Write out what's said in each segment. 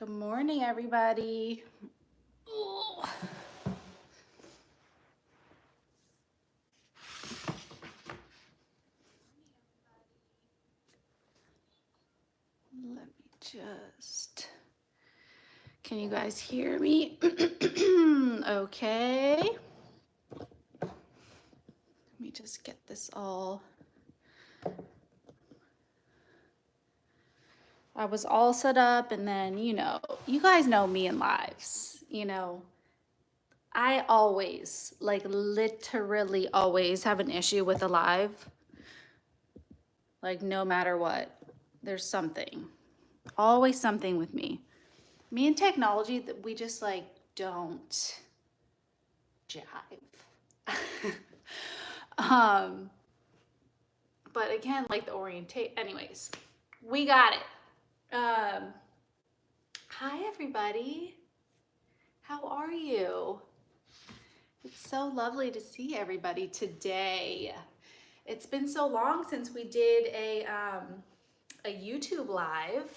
Good morning, everybody. Ooh. Let me just, can you guys hear me? Okay. Let me just get this all. I was all set up, and then, you guys know me in lives. I always, like literally always have an issue with a live. Like no matter what, there's something. Always something with me. Me and technology, that we just like don't jive. But again, like the orientate, anyways, we got it. Hi everybody. How are you? It's so lovely to see everybody today. It's been so long since we did a YouTube live.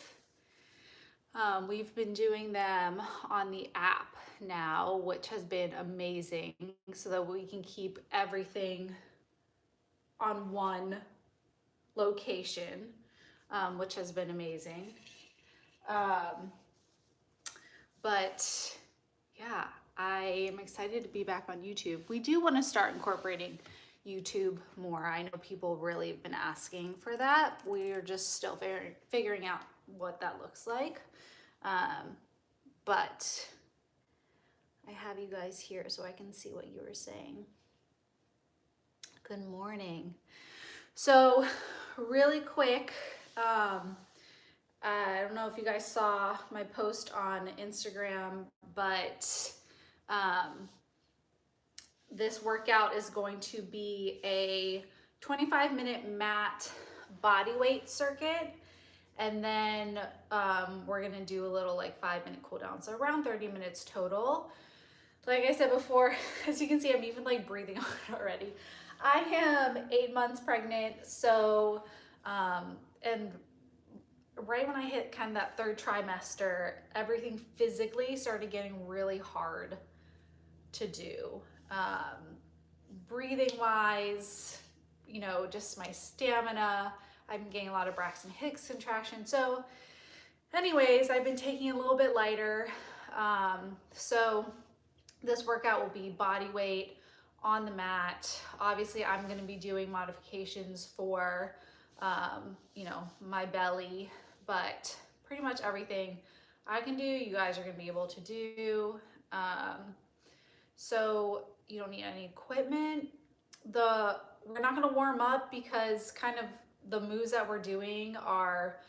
We've been doing them on the app now, which has been amazing, so that we can keep everything on one location, which has been amazing. But yeah, I am excited to be back on YouTube. We do want to start incorporating YouTube more. I know people really have been asking for that. We're just still figuring out what that looks like. But I have you guys here so I can see what you were saying. Good morning. So really quick, I don't know if you guys saw my post on Instagram, but this workout is going to be a 25-minute mat bodyweight circuit. And then we're gonna do a little like 5-minute cool down. So around 30 minutes total. Like I said before, as you can see, I'm even like breathing on it already. I am 8 months pregnant. So, and right when I hit kind of that third trimester, everything physically started getting really hard to do. Breathing wise, just my stamina. I'm getting a lot of Braxton Hicks contraction. So anyways, I've been taking it a little bit lighter. So this workout will be body weight on the mat. Obviously, I'm going to be doing modifications for, my belly, but pretty much everything I can do, you guys are going to be able to do. So you don't need any equipment. We're not going to warm up because kind of the moves that we're doing are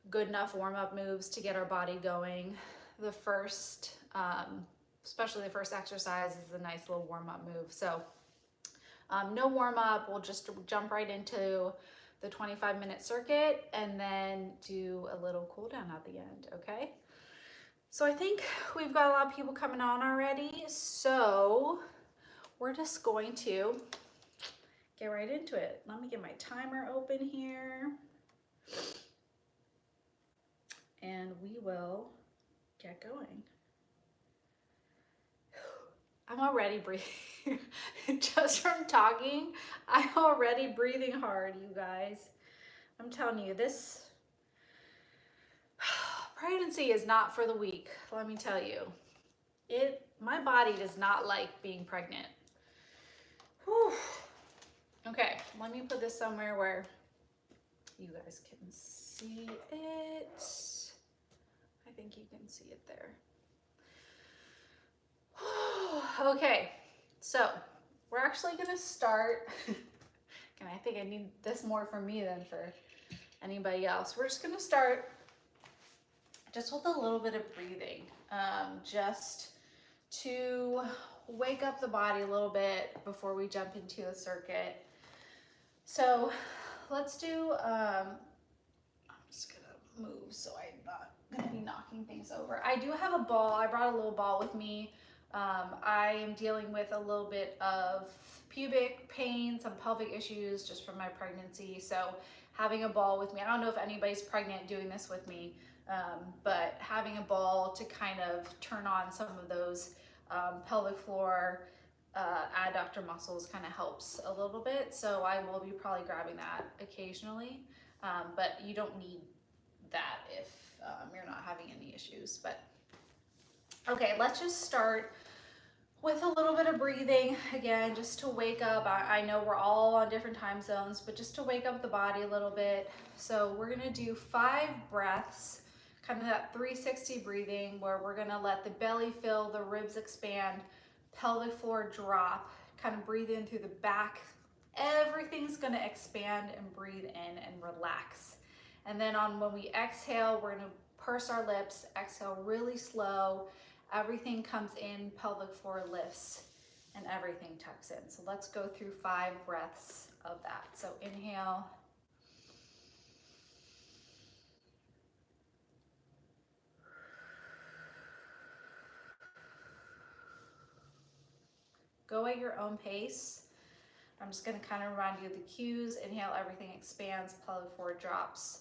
good enough warm-up moves to get our body going. The first, especially the first exercise, is a nice little warm-up move. So no warm-up, we'll just jump right into the 25-minute circuit and then do a little cool down at the end, okay? So I think we've got a lot of people coming on already, so we're just going to get right into it. Let me get my timer open here. And we will get going. I'm already breathing, just from talking, I'm already breathing hard, you guys. I'm telling you, this pregnancy is not for the weak, let me tell you. My body does not like being pregnant. Whew. Okay, let me put this somewhere where you guys can see it. I think you can see it there. Okay, so we're actually gonna start, and I think I need this more for me than for anybody else. We're just gonna start just with a little bit of breathing, just to wake up the body a little bit before we jump into the circuit. So let's do, I'm just gonna move so I'm not gonna be knocking things over. I do have a ball, I brought a little ball with me. I am dealing with a little bit of pubic pain, some pelvic issues just from my pregnancy. So having a ball with me, I don't know if anybody's pregnant doing this with me, But having a ball to kind of turn on some of those pelvic floor adductor muscles kind of helps a little bit. So I will be probably grabbing that occasionally, but you don't need that if you're not having any issues. But okay, let's just start with a little bit of breathing again, just to wake up. I know we're all on different time zones, but just to wake up the body a little bit. So we're gonna do 5 breaths, kind of that 360 breathing, where we're gonna let the belly fill, the ribs expand, pelvic floor drop, kind of breathe in through the back. Everything's gonna expand and breathe in and relax. And then when we exhale, we're gonna purse our lips, exhale really slow. Everything comes in, pelvic floor lifts, and everything tucks in. So let's go through 5 breaths of that. So inhale. Go at your own pace. I'm just gonna kind of remind you of the cues. Inhale, everything expands, pelvic floor drops.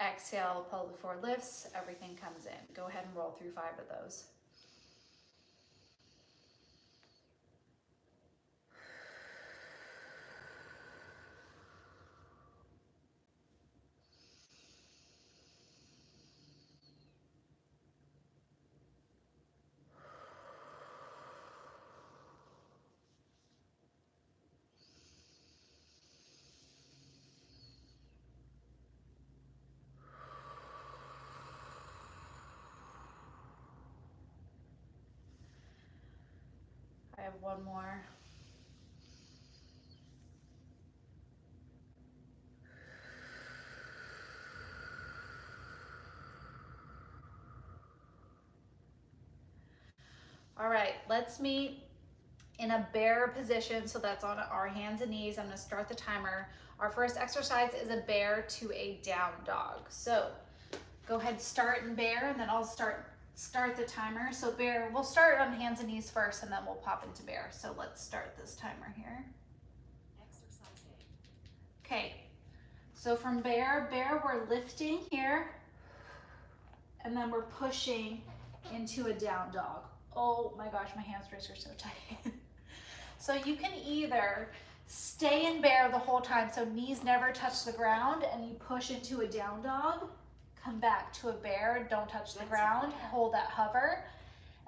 Exhale, pelvic floor lifts, everything comes in. Go ahead and roll through 5 of those. I have one more. All right, let's meet in a bear position. So that's on our hands and knees. I'm gonna start the timer. Our first exercise is a bear to a down dog. So go ahead, start in bear, and then I'll start the timer. So bear, we'll start on hands and knees first, and then we'll pop into bear. So let's start this timer here. Exercise 8. Okay, so from bear, we're lifting here, and then we're pushing into a down dog. Oh my gosh, my hamstrings are so tight. So you can either stay in bear the whole time, so knees never touch the ground, and you push into a down dog, come back to a bear, don't touch the ground, hold that hover,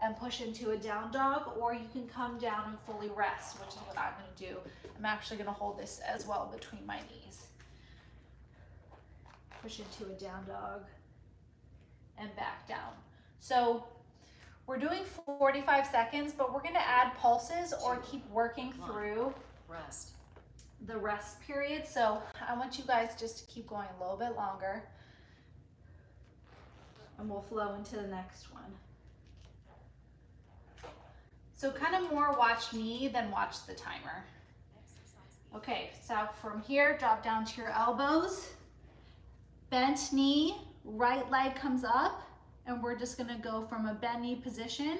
and push into a down dog, or you can come down and fully rest, which is what I'm gonna do. I'm actually gonna hold this as well between my knees. Push into a down dog and back down. So we're doing 45 seconds, but we're gonna add pulses or keep working through the rest period. So I want you guys just to keep going a little bit longer, and we'll flow into the next one. So kind of more watch me than watch the timer. Okay, so from here, drop down to your elbows, bent knee, right leg comes up, and we're just gonna go from a bent knee position,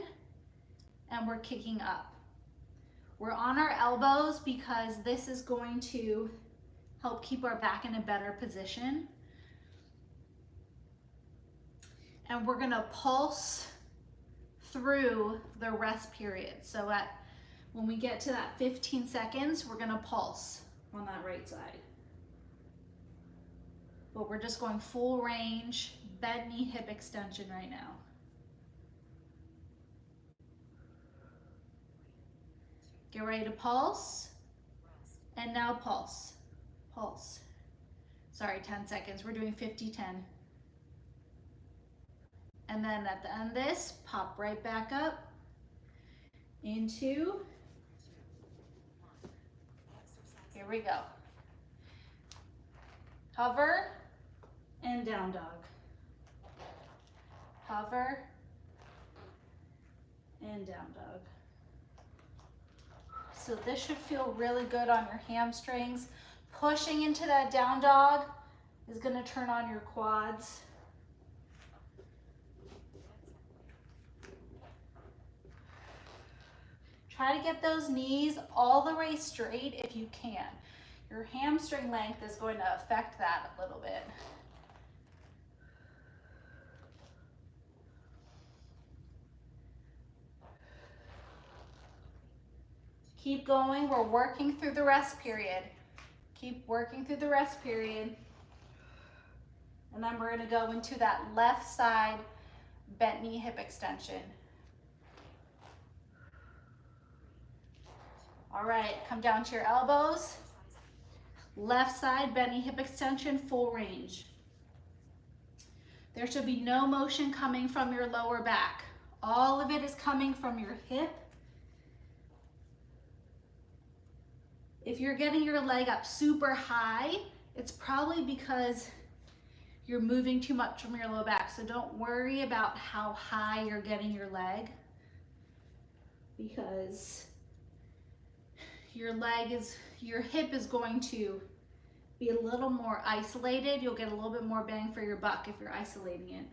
and we're kicking up. We're on our elbows because this is going to help keep our back in a better position. And we're gonna pulse through the rest period. So when we get to that 15 seconds, we're gonna pulse on that right side. But we're just going full range, bent knee, hip extension right now. Get ready to pulse, and now pulse, pulse. Sorry, 10 seconds, we're doing 50-10. And then at the end of this, pop right back up into, here we go. Hover and down dog. Hover and down dog. So this should feel really good on your hamstrings. Pushing into that down dog is gonna turn on your quads. Try to get those knees all the way straight if you can. Your hamstring length is going to affect that a little bit. Keep going. We're working through the rest period. Keep working through the rest period. And then we're gonna go into that left side bent knee hip extension. All right, come down to your elbows. Left side bent knee hip extension, full range. There should be no motion coming from your lower back. All of it is coming from your hip. If you're getting your leg up super high, it's probably because you're moving too much from your low back. So don't worry about how high you're getting your leg, because your hip is going to be a little more isolated. You'll get a little bit more bang for your buck if you're isolating it.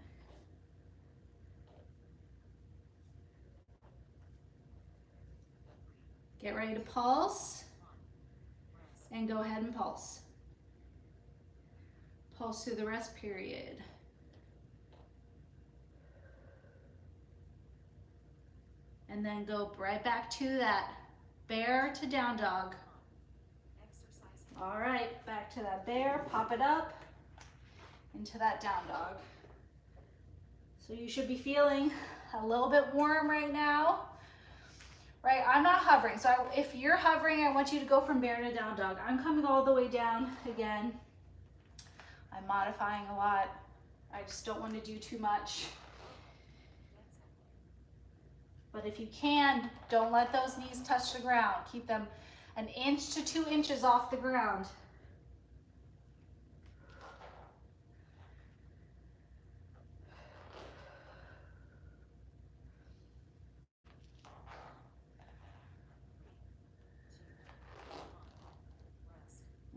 Get ready to pulse and go ahead and pulse. Pulse through the rest period. And then go right back to that bear to down dog. All right, back to that bear, pop it up into that down dog. So you should be feeling a little bit warm right now. Right, I'm not hovering. So if you're hovering, I want you to go from bear to down dog. I'm coming all the way down again. I'm modifying a lot. I just don't want to do too much. But if you can, don't let those knees touch the ground. Keep them 1 inch to 2 inches off the ground.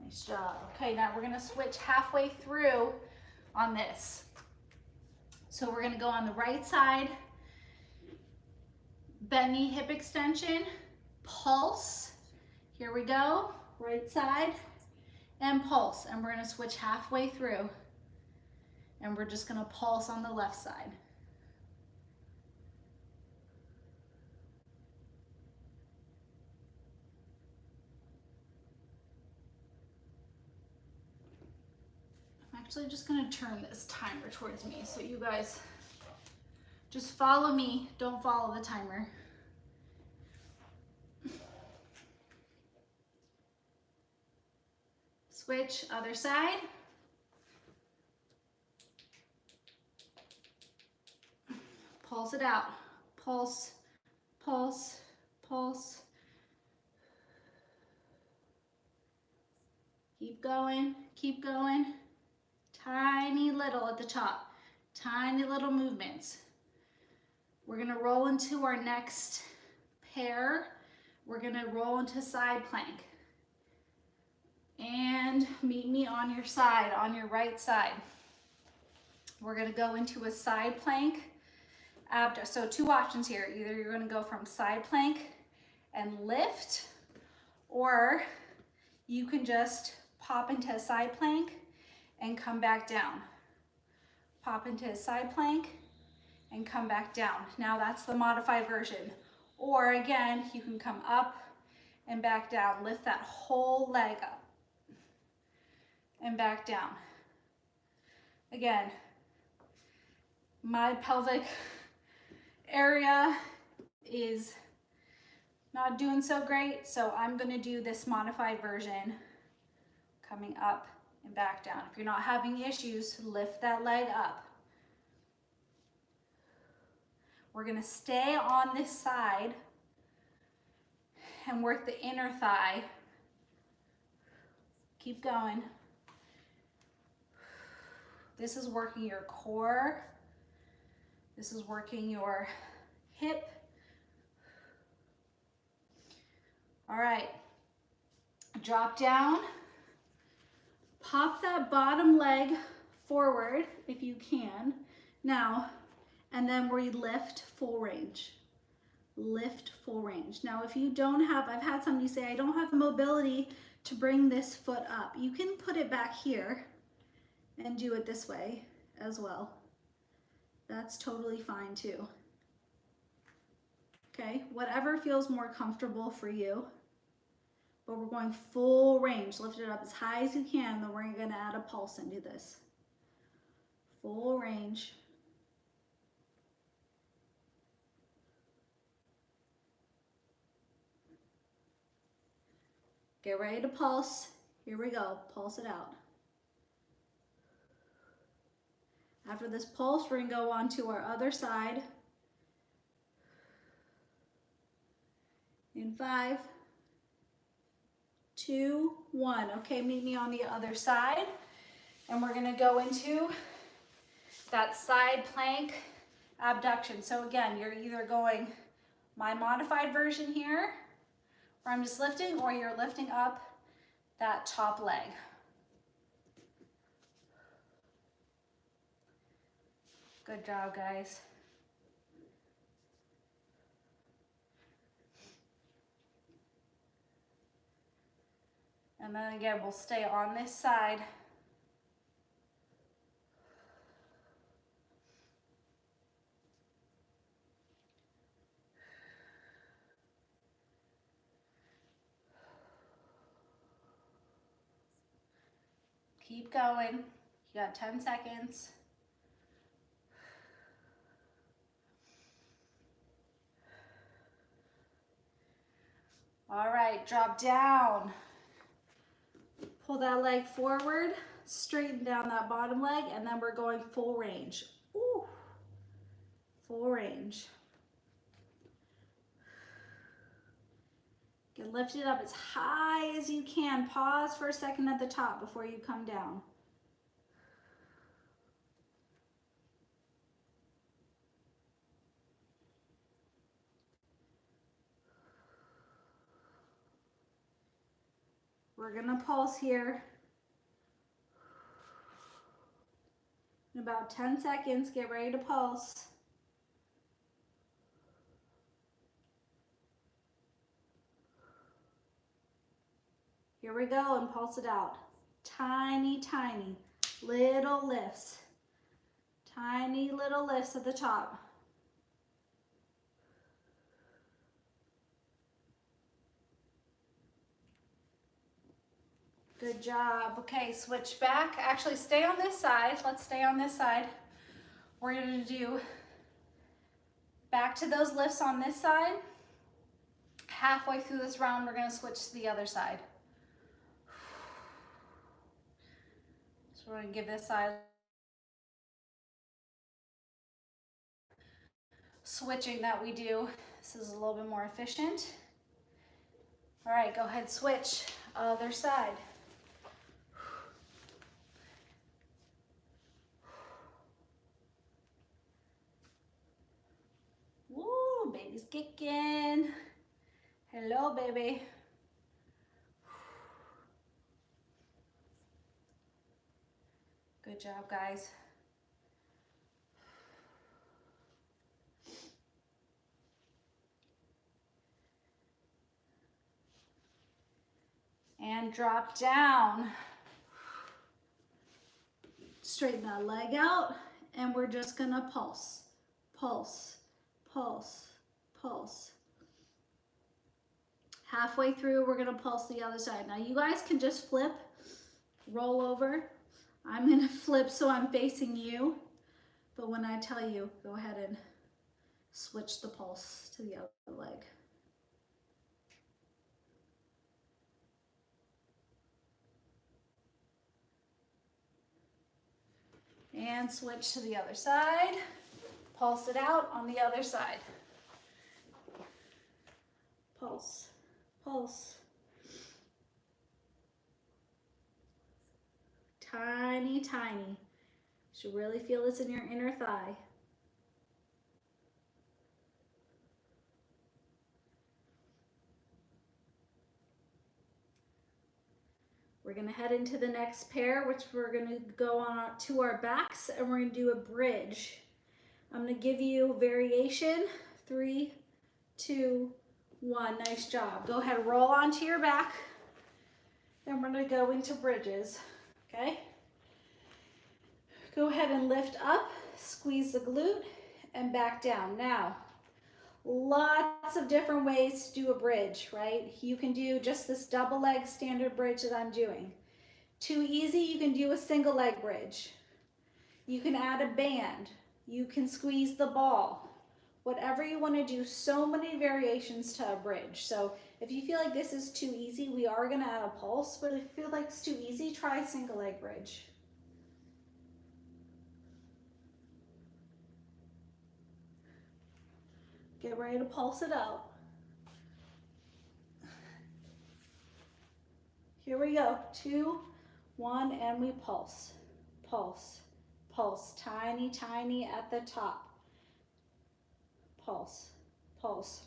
Nice job. Okay, now we're gonna switch halfway through on this. So we're gonna go on the right side, bend knee hip extension, pulse. Here we go, right side, and pulse. And we're gonna switch halfway through, and we're just gonna pulse on the left side. I'm actually just gonna turn this timer towards me so you guys just follow me, don't follow the timer. Switch, other side. Pulse it out. Pulse, pulse, pulse. Keep going, keep going. Tiny little at the top, tiny little movements. We're gonna roll into our next pair. We're gonna roll into side plank. And meet me on your side, on your right side. We're gonna go into a side plank. So 2 options here. Either you're gonna go from side plank and lift, or you can just pop into a side plank and come back down. Pop into a side plank and come back down. Now that's the modified version. Or again, you can come up and back down. Lift that whole leg up and back down. Again, my pelvic area is not doing so great, so I'm gonna do this modified version, coming up and back down. If you're not having issues, lift that leg up. We're gonna stay on this side and work the inner thigh. Keep going. This is working your core. This is working your hip. All right, drop down. Pop that bottom leg forward if you can. Now, and then we lift full range. Lift full range. Now, if you don't have, I've had somebody say, I don't have the mobility to bring this foot up. You can put it back here and do it this way as well. That's totally fine too. Okay, whatever feels more comfortable for you. but we're going full range. Lift it up as high as you can, then we're gonna add a pulse into this. Full range. Get ready to pulse. Here we go, pulse it out. After this pulse, we're gonna go on to our other side. In 5, 2, 1. Okay, meet me on the other side. And we're gonna go into that side plank abduction. So again, you're either going my modified version here, where I'm just lifting, or you're lifting up that top leg. Good job, guys. And then again, we'll stay on this side. Keep going. You got 10 seconds. All right, drop down. Pull that leg forward, straighten down that bottom leg, and then we're going full range. Ooh, full range. Get lifted up as high as you can. Pause for a second at the top before you come down. We're gonna pulse here. In about 10 seconds, get ready to pulse. Here we go, and pulse it out. Tiny, tiny little lifts. Tiny little lifts at the top. Good job. Okay, switch back. Actually, stay on this side. Let's stay on this side. We're going to do back to those lifts on this side. Halfway through this round, we're going to switch to the other side. So we're going to give this side. Switching that we do. This is a little bit more efficient. All right, go ahead, switch. Other side. Woo, baby's kicking. Hello, baby. Good job, guys. And drop down. Straighten that leg out, and we're just gonna pulse, pulse, pulse, pulse. Halfway through, we're gonna pulse the other side. Now you guys can just flip, roll over. I'm gonna flip so I'm facing you, but when I tell you, go ahead and switch the pulse to the other leg. And switch to the other side. Pulse it out on the other side. Pulse, pulse. Tiny, tiny. You should really feel this in your inner thigh. We're gonna head into the next pair, which we're gonna go on to our backs, and we're gonna do a bridge. I'm gonna give you variation. 3, 2, 1. Nice job. Go ahead, roll onto your back. Then we're gonna go into bridges, okay? Go ahead and lift up, squeeze the glute, and back down. Now, Lots of different ways to do a bridge, right? You can do just this double leg standard bridge that I'm doing. Too easy, you can do a single leg bridge. You can add a band. You can squeeze the ball. Whatever you want to do, so many variations to a bridge. So if you feel like this is too easy, we are going to add a pulse, but if you feel like it's too easy, try a single leg bridge. Get ready to pulse it out. Here we go. 2, 1, and we pulse. Pulse. Pulse. Tiny, tiny at the top. Pulse. Pulse.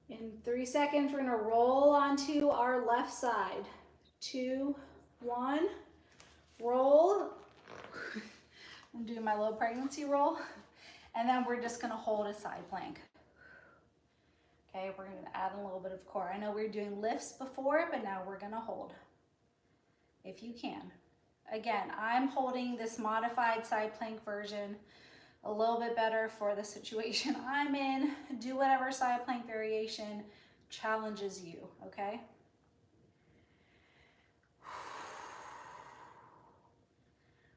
In 3 seconds, we're going to roll onto our left side. 2, 1, roll. I'm doing my low pregnancy roll. And then we're just going to hold a side plank. Okay, we're going to add a little bit of core. I know we were doing lifts before, but now we're going to hold, if you can. Again, I'm holding this modified side plank version a little bit better for the situation I'm in. Do whatever side plank variation challenges you, okay?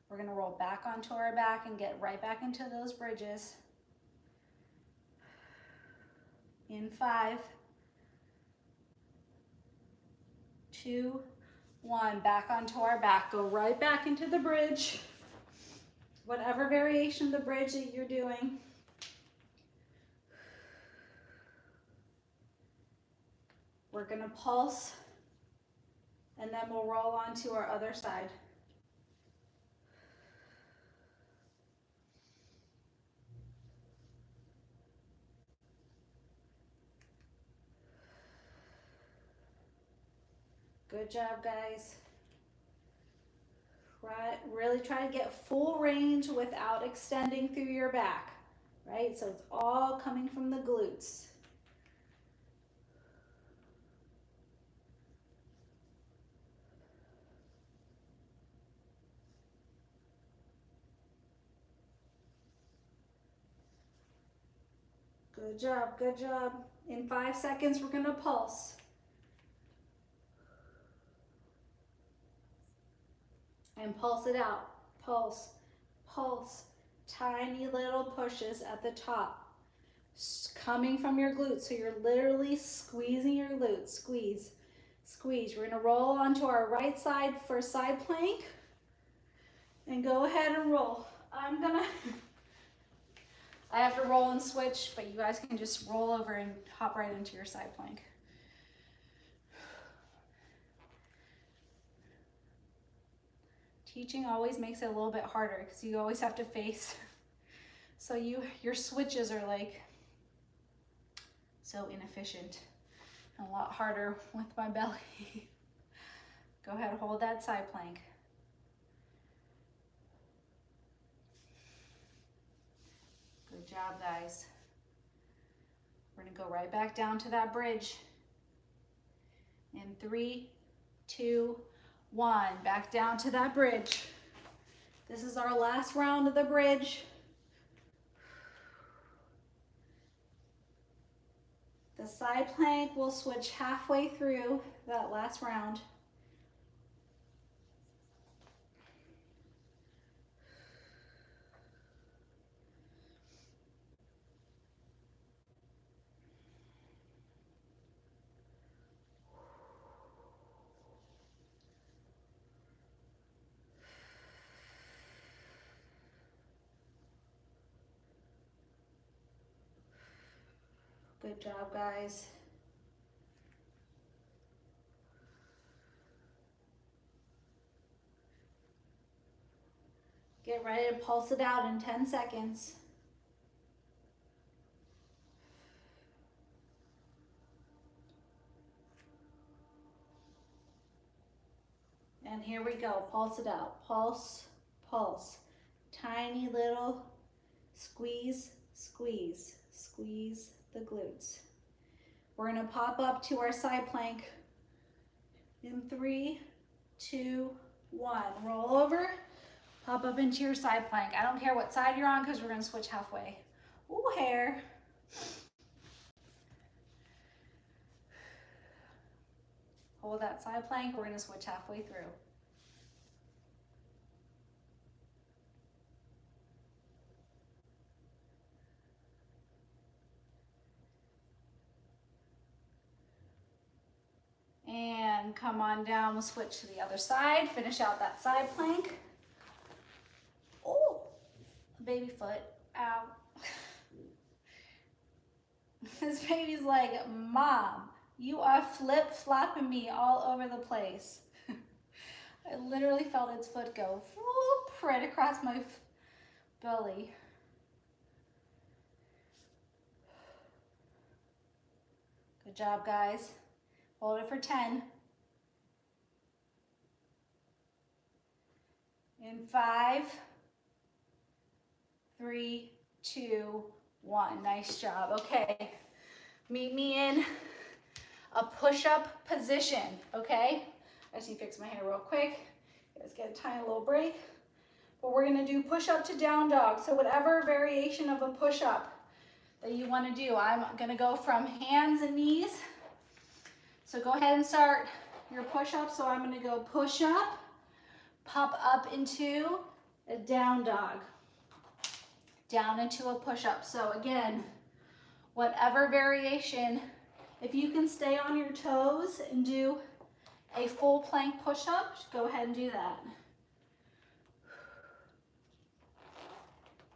We're gonna roll back onto our back and get right back into those bridges. In 5, 2, 1, back onto our back. Go right back into the bridge. Whatever variation of the bridge that you're doing. We're gonna pulse, and then we'll roll onto our other side. Good job, guys. Right, really try to get full range without extending through your back, right? So it's all coming from the glutes. Good job, good job. In 5 seconds, we're gonna pulse. And pulse it out. Pulse, pulse. Tiny little pushes at the top. Coming from your glutes. So you're literally squeezing your glutes. Squeeze, squeeze. We're gonna roll onto our right side for side plank. And go ahead and roll. I have to roll and switch, but you guys can just roll over and hop right into your side plank. Teaching always makes it a little bit harder because you always have to face. So your switches are like so inefficient and a lot harder with my belly. Go ahead and hold that side plank. Good job, guys. We're gonna go right back down to that bridge. In 3, 2, 1, back down to that bridge. This is our last round of the bridge. The side plank will switch halfway through that last round. Good job, guys. Get ready to pulse it out in 10 seconds. And here we go, pulse it out. Pulse, pulse. Tiny little squeeze, squeeze, squeeze the glutes. We're gonna pop up to our side plank in 3, 2, 1. Roll over, pop up into your side plank. I don't care what side you're on because we're gonna switch halfway. Ooh, hair. Hold that side plank. We're gonna switch halfway through. And come on down, we'll switch to the other side, finish out that side plank. Oh, baby foot, ow. This baby's like, Mom, you are flip-flopping me all over the place. I literally felt its foot go whoop, right across my belly. Good job, guys. Hold it for 10. In 5, 3, 2, 1. Nice job. Okay. Meet me in a push-up position, okay? I just need to fix my hair real quick. You guys get a tiny little break. But we're gonna do push-up to down dog. So whatever variation of a push-up that you wanna do, I'm gonna go from hands and knees. So go ahead and start your push-up. So I'm gonna go push-up, pop up into a down dog, down into a push-up. So again, whatever variation, if you can stay on your toes and do a full plank push-up, go ahead and do that.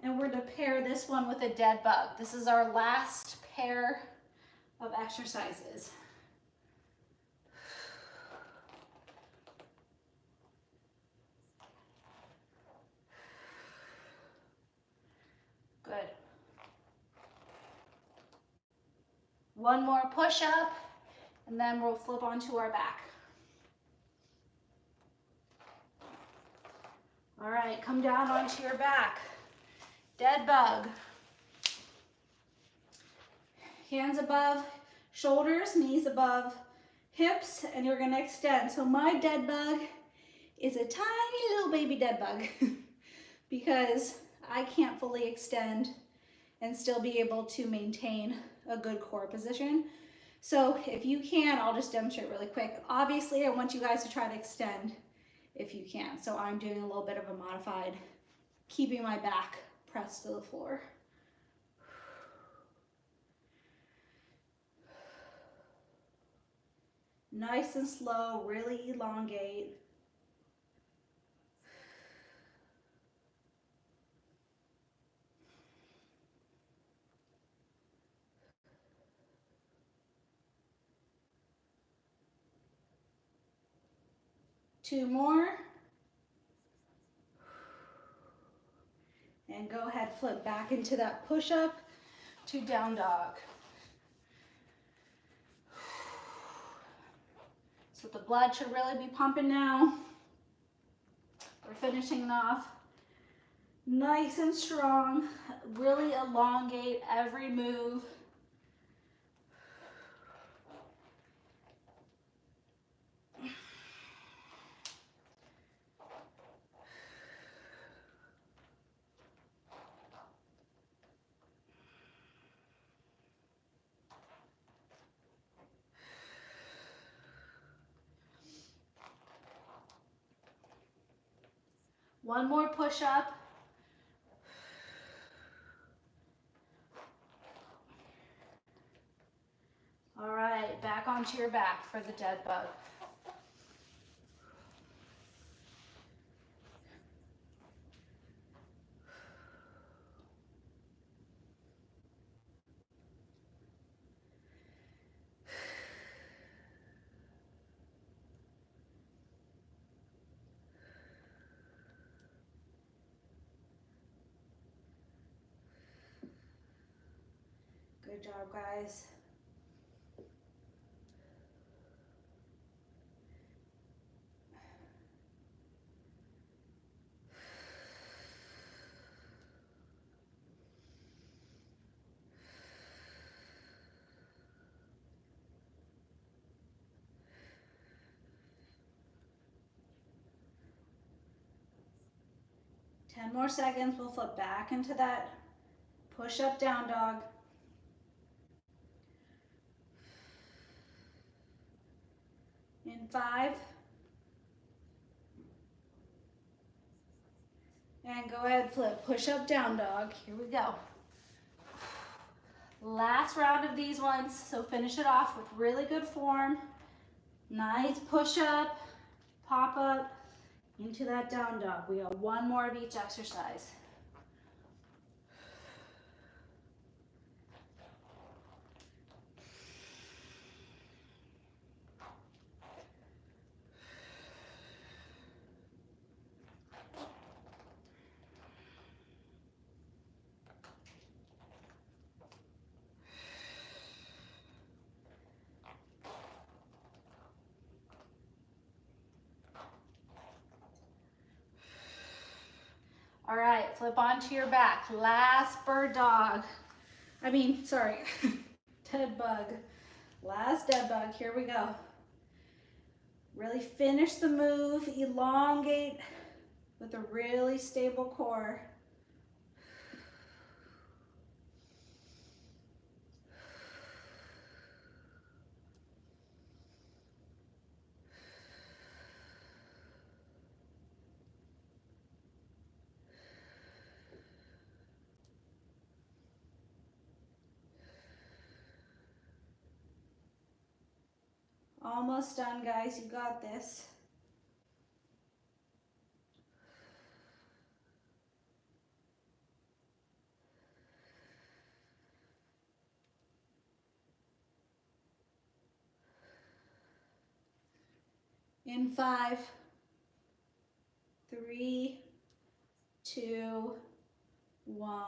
And we're gonna pair this one with a dead bug. This is our last pair of exercises. Good. One more push-up, and then we'll flip onto our back. All right, come down onto your back. Dead bug. Hands above shoulders, knees above hips, and you're gonna extend. So my dead bug is a tiny little baby dead bug because I can't fully extend and still be able to maintain a good core position. So if you can, I'll just demonstrate really quick. Obviously, I want you guys to try to extend if you can. So I'm doing a little bit of a modified, keeping my back pressed to the floor. Nice and slow, really elongate. Two more. And go ahead, flip back into that push-up to down dog. So the blood should really be pumping now. We're finishing it off nice and strong. Really elongate every move. One more push-up. All right, back onto your back for the dead bug. Good job, guys. Ten more seconds, we'll flip back into that push-up down dog. In 5. And go ahead, flip. Push up, down dog. Here we go. Last round of these ones, so finish it off with really good form. Nice push up, pop up into that down dog. We got one more of each exercise. All right, flip onto your back. Last bird dog. Sorry, dead bug. Last dead bug, here we go. Really finish the move, elongate with a really stable core. Almost done, guys. You got this. In 5, 3, 2, 1.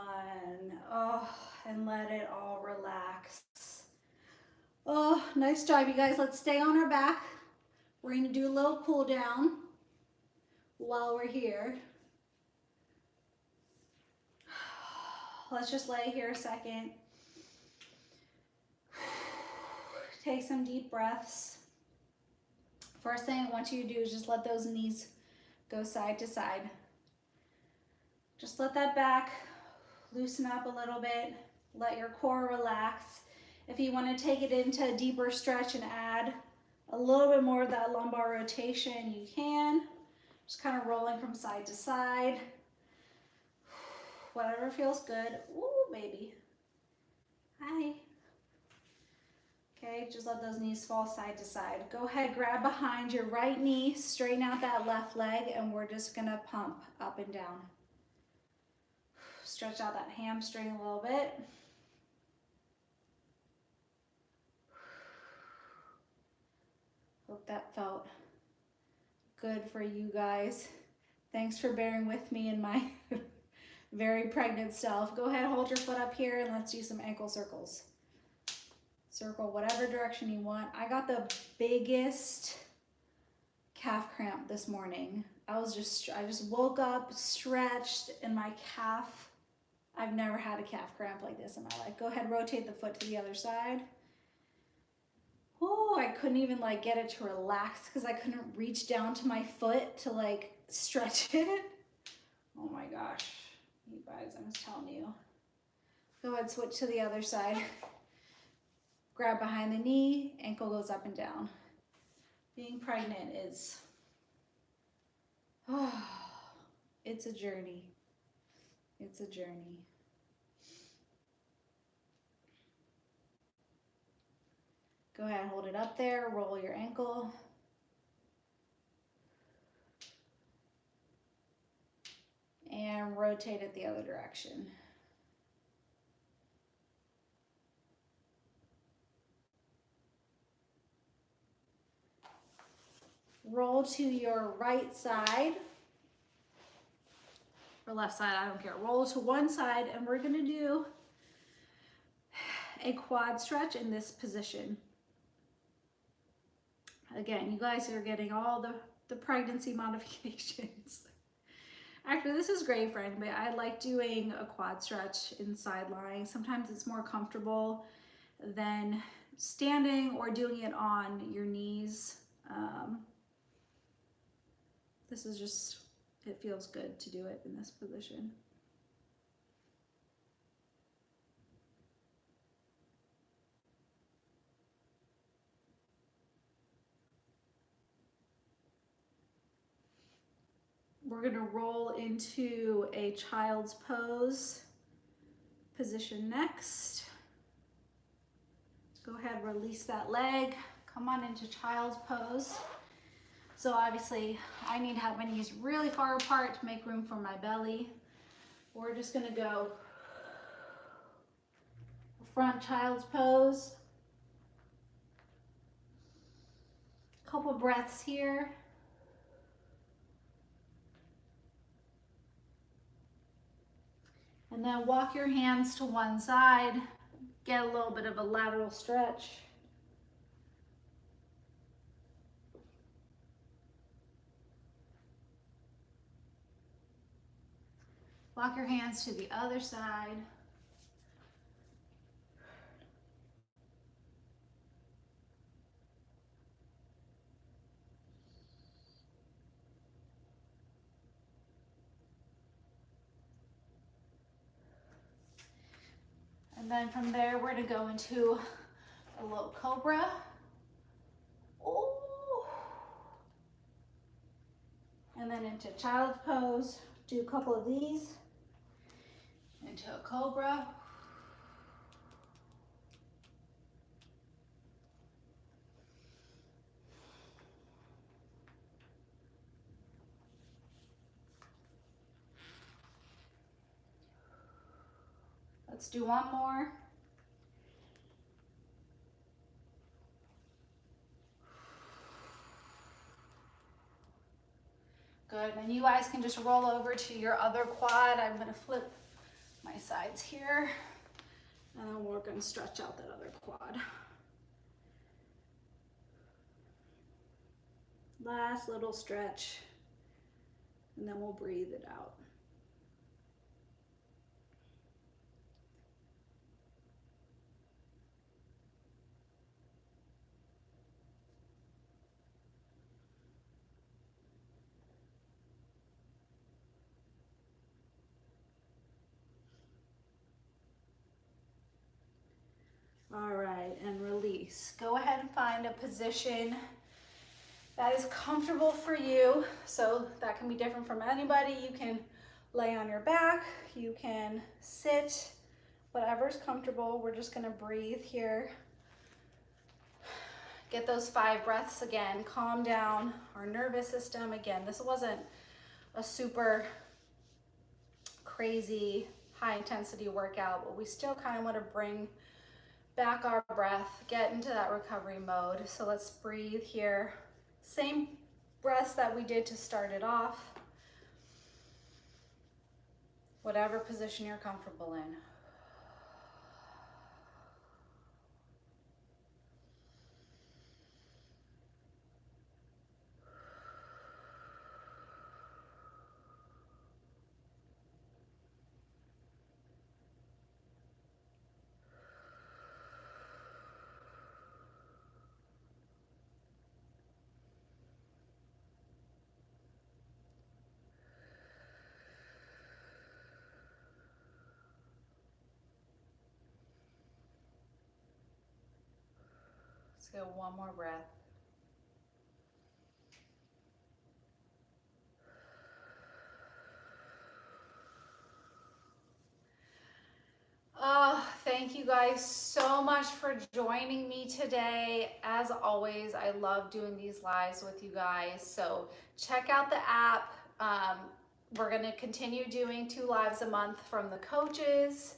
Oh, and let it all relax. Oh, nice job, you guys. Let's stay on our back. We're going to do a little cool down while we're here. Let's just lay here a second. Take some deep breaths. First thing I want you to do is just let those knees go side to side. Just let that back loosen up a little bit. Let your core relax. If you want to take it into a deeper stretch and add a little bit more of that lumbar rotation, you can. Just kind of rolling from side to side. Whatever feels good. Ooh, baby. Hi. Okay, just let those knees fall side to side. Go ahead, grab behind your right knee, straighten out that left leg, and we're just gonna pump up and down. Stretch out that hamstring a little bit. Hope that felt good for you guys. Thanks for bearing with me in my very pregnant self. Go ahead, hold your foot up here and let's do some ankle circles. Circle whatever direction you want. I got the biggest calf cramp this morning. I just woke up, stretched, and my calf, I've never had a calf cramp like this in my life. Go ahead, rotate the foot to the other side. Oh, I couldn't even get it to relax because I couldn't reach down to my foot to stretch it. Oh my gosh, you guys, I'm just telling you. Go ahead, switch to the other side. Grab behind the knee, ankle goes up and down. Being pregnant is, it's a journey. It's a journey. Go ahead, hold it up there, roll your ankle. And rotate it the other direction. Roll to your right side, or left side, I don't care. Roll to one side, and we're gonna do a quad stretch in this position. Again, you guys are getting all the pregnancy modifications. Actually, this is great for anybody. I like doing a quad stretch in side lying. Sometimes it's more comfortable than standing or doing it on your knees. This is just, it feels good to do it in this position. We're gonna roll into a child's pose position next. Go ahead, release that leg. Come on into child's pose. So obviously I need to have my knees really far apart to make room for my belly. We're just gonna go front child's pose. Couple breaths here. And then walk your hands to one side. Get a little bit of a lateral stretch. Walk your hands to the other side. And then from there, we're gonna go into a low cobra. Oh. And then into child's pose. Do a couple of these. Into a cobra. Let's do one more. Good, and you guys can just roll over to your other quad. I'm gonna flip my sides here, and then we're gonna stretch out that other quad. Last little stretch, and then we'll breathe it out. All right, and release. Go ahead and find a position that is comfortable for you. So that can be different from anybody. You can lay on your back, you can sit, whatever's comfortable. We're just gonna breathe here. Get those 5 breaths again, calm down our nervous system. Again, this wasn't a super crazy high intensity workout, but we still kind of want to bring back our breath, get into that recovery mode. So let's breathe here. Same breaths that we did to start it off. Whatever position you're comfortable in. Let's go one more breath. Oh, thank you guys so much for joining me today. As always, I love doing these lives with you guys. So check out the app. We're going to continue doing 2 lives a month from the coaches.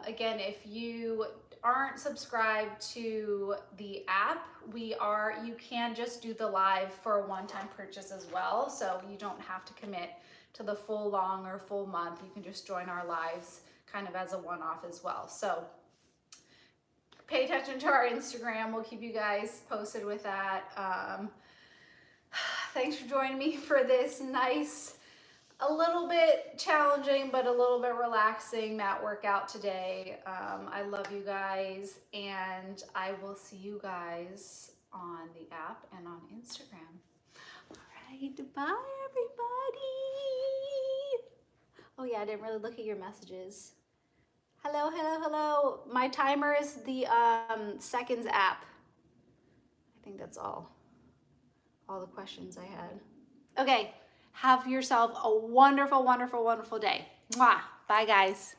Again, if you aren't subscribed to the app, you can just do the live for a one-time purchase as well. So you don't have to commit to the full long or full month. You can just join our lives kind of as a one-off as well. So pay attention to our Instagram. We'll keep you guys posted with that. Thanks for joining me for this nice, a little bit challenging, but a little bit relaxing mat workout today. I love you guys, and I will see you guys on the app and on Instagram. All right, bye everybody. Oh yeah, I didn't really look at your messages. Hello, hello, hello. My timer is the seconds app. I think that's all the questions I had. Okay. Have yourself a wonderful, wonderful, wonderful day. Mwah. Bye, guys.